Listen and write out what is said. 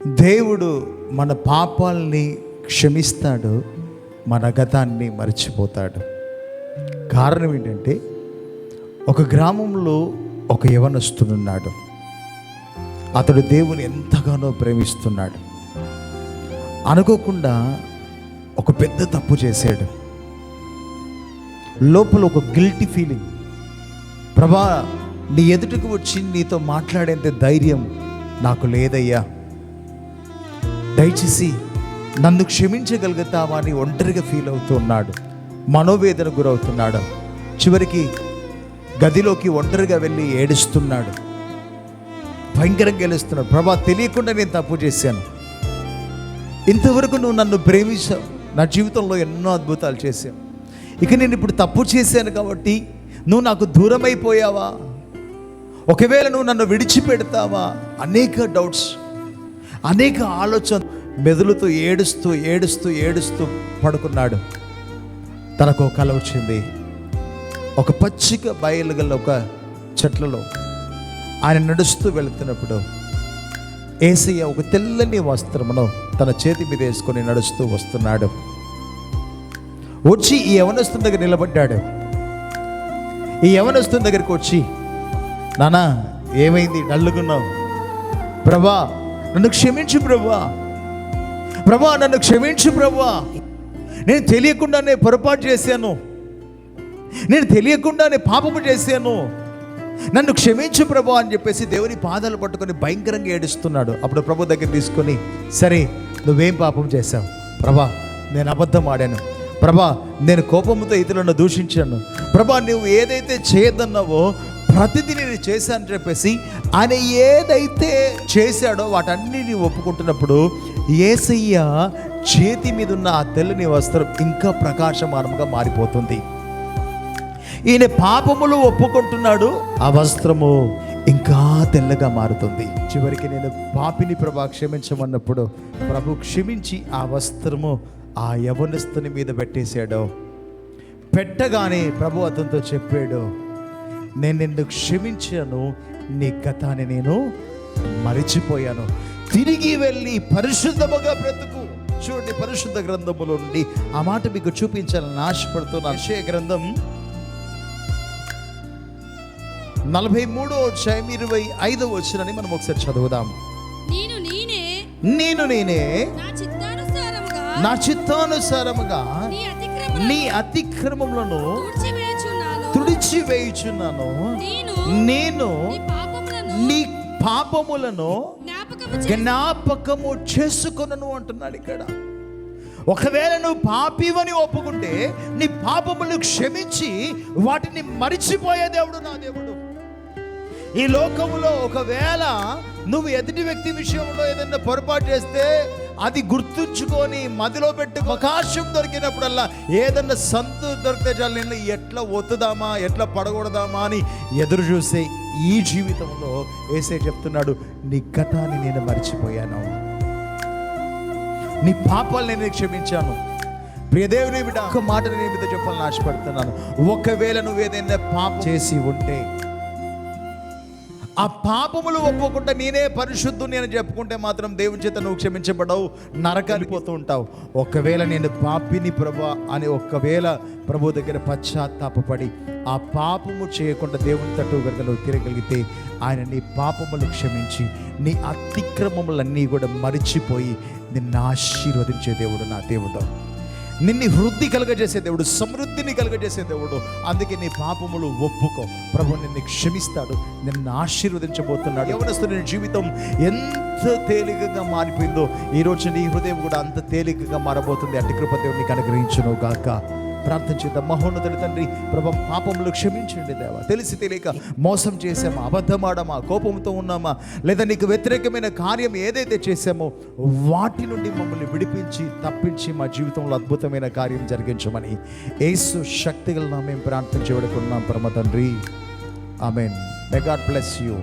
దేవుడు మన పాపాలని క్షమిస్తాడు, మన గతాన్ని మర్చిపోతాడు. కారణం ఏంటంటే, ఒక గ్రామంలో ఒక యవనస్తుడున్నాడు. అతడు దేవుని ఎంతగానో ప్రేమిస్తున్నాడు. అనుకోకుండా ఒక పెద్ద తప్పు చేశాడు. లోపల ఒక గిల్టీ ఫీలింగ్, ప్రభా నీ ఎదుటకు వచ్చి నీతో మాట్లాడేంత ధైర్యం నాకు లేదయ్యా, దయచేసి నన్ను క్షమించగలుగుతావా అని ఒంటరిగా ఫీల్ అవుతూ ఉన్నాడు. మనోవేదన గురవుతున్నాడు. చివరికి గదిలోకి ఒంటరిగా వెళ్ళి ఏడుస్తున్నాడు, భయంకరంగా ఏడుస్తున్నాడు. ప్రభా తెలియకుండా నేను తప్పు చేశాను, ఇంతవరకు నువ్వు నన్ను ప్రేమించావు, నా జీవితంలో ఎన్నో అద్భుతాలు చేశావు, ఇక నేను ఇప్పుడు తప్పు చేశాను కాబట్టి నువ్వు నాకు దూరం అయిపోయావా, ఒకవేళ నువ్వు నన్ను విడిచిపెడతావా, అనేక డౌట్స్, అనేక ఆలోచన మెదులుతూ ఏడుస్తూ ఏడుస్తూ ఏడుస్తూ పడుకున్నాడు. తనకు కల వచ్చింది. ఒక పచ్చిక బయలుగల ఒక చెట్లలో ఆయన నడుస్తూ వెళుతున్నప్పుడు యేసయ్య ఒక తెల్లని వస్త్రమును తన చేతి మీద వేసుకొని నడుస్తూ వస్తున్నాడు. వచ్చి ఈ యవనస్తుని దగ్గర నిలబడ్డాడు. ఈ యవనస్తుని దగ్గరికి వచ్చి, నానా ఏమైంది, డల్లుగున్నావు, ప్రభా నన్ను క్షమించు ప్రభా, ప్రభా నన్ను క్షమించు ప్రభా, నేను తెలియకుండానే పొరపాటు చేశాను, నేను తెలియకుండానే పాపము చేశాను, నన్ను క్షమించు ప్రభా అని చెప్పేసి దేవుని పాదాలు పట్టుకొని భయంకరంగా ఏడుస్తున్నాడు. అప్పుడు ప్రభు దగ్గర తీసుకొని, సరే నువ్వేం పాపం చేశావు ప్రభా, నేను అబద్ధం ఆడాను ప్రభా, నేను కోపంతో ఇతరులను దూషించాను ప్రభా, నువ్వు ఏదైతే చేయొద్దన్నావో ప్రతిదీ నేను చేశాను చెప్పేసి ఆయన ఏదైతే చేశాడో వాటన్నిటిని ఒప్పుకుంటున్నప్పుడు యేసయ్య చేతి మీద ఉన్న ఆ తెల్లని వస్త్రం ఇంకా ప్రకాశమానంగా మారిపోతుంది. ఈయన పాపములు ఒప్పుకుంటున్నాడు, ఆ వస్త్రము ఇంకా తెల్లగా మారుతుంది. చివరికి నేను పాపిని ప్రభా క్షమించమన్నప్పుడు ప్రభు క్షమించి ఆ వస్త్రము ఆ యవనస్తుని మీద పెట్టేశాడు. పెట్టగానే ప్రభు అతనితో చెప్పాడు, నేను నిన్ను క్షమించాను, నీ గతాన్ని నేను మరిచిపోయాను, తిరిగి వెళ్ళి పరిశుద్ధముగా బ్రతుకు. చూడండి, పరిశుద్ధ గ్రంథములో నుండి ఆ మాట మీకు చూపించాలని ఆశపడుతున్నాను. యెషయా గ్రంథం 43:25 మనం ఒకసారి చదువుదాం. నేను నేనే నా చిత్తానుసారముగా నీ అతిక్రమములను తుడిచివేయుచున్నాను, నేను నీ పాపములను జ్ఞాపకము చేసుకొనను అంటున్నాడు ఇక్కడ. ఒకవేళ నువ్వు పాపివని ఒప్పుకుంటే నీ పాపములు క్షమించి వాటిని మరిచిపోయే దేవుడు నా దేవుడు. ఈ లోకములో ఒకవేళ నువ్వు ఎదుటి వ్యక్తి విషయంలో ఏదైనా పొరపాటు చేస్తే అది గుర్తుంచుకొని మదిలో పెట్టి అవకాశం దొరికినప్పుడల్లా ఏదన్నా సంతు దొరికితే చాలు నేను ఎట్లా ఒత్తుదామా, ఎట్లా పడగొడదామా అని ఎదురు చూసే ఈ జీవితంలో యేసయ్య చెప్తున్నాడు, నీ గతాన్ని నేను మర్చిపోయాను, నీ పాపాలు నేను క్షమించాను. ప్రియదేవుని బిడ్డ, ఒక మాట నేను మీతో చెప్పాలని ఆశపడుతున్నాను. ఒకవేళ నువ్వు ఏదైనా పాపం చేసి ఉంటే ఆ పాపములు ఒప్పుకుంటే నేనే పరిశుద్ధుని అని చెప్పుకుంటే మాత్రం దేవుని చేత నువ్వు క్షమించబడవు, నరకానికి పోతూ ఉంటావు. ఒకవేళ నేను పాపిని ప్రభా అని ఒకవేళ ప్రభు దగ్గర పశ్చాత్తాపడి ఆ పాపము చేయకుండా దేవుని తట్టు కనుక నువ్వు తిరగలిగితే ఆయన నీ పాపములు క్షమించి నీ అతిక్రమములన్నీ కూడా మరిచిపోయి నిన్ను ఆశీర్వదించే దేవుడు నా దేవుడు. నిన్ను వృద్ధి కలుగజేసే దేవుడు, సమృద్ధిని కలుగజేసే దేవుడు. అందుకే నీ పాపములు ఒప్పుకో, ప్రభు నిన్ను క్షమిస్తాడు, నిన్ను ఆశీర్వదించబోతున్నాడు. యవనస్తుని జీవితం ఎంత తేలికగా మారిపోయిందో ఈరోజు నీ హృదయం కూడా అంత తేలికగా మారబోతుంది. అట్టి కృప దేవుడిని అనుగ్రహించును గాక. ప్రార్థన చేద్దాం. మహోన్నతుడి తండ్రి, ప్రభు పాపములు క్షమించండి దేవా. తెలిసి తెలియక మోసం చేసామా, అబద్ధమాడమా, కోపంతో ఉన్నామా, లేదా నీకు వ్యతిరేకమైన కార్యం ఏదైతే చేసామో వాటి నుండి మమ్మల్ని విడిపించి తప్పించి మా జీవితంలో అద్భుతమైన కార్యం జరిగించమని యేసు శక్తిగల నామమున ప్రార్థన చేయబడుకున్నాం పరమ తండ్రి. ఆమేన్. May God bless you.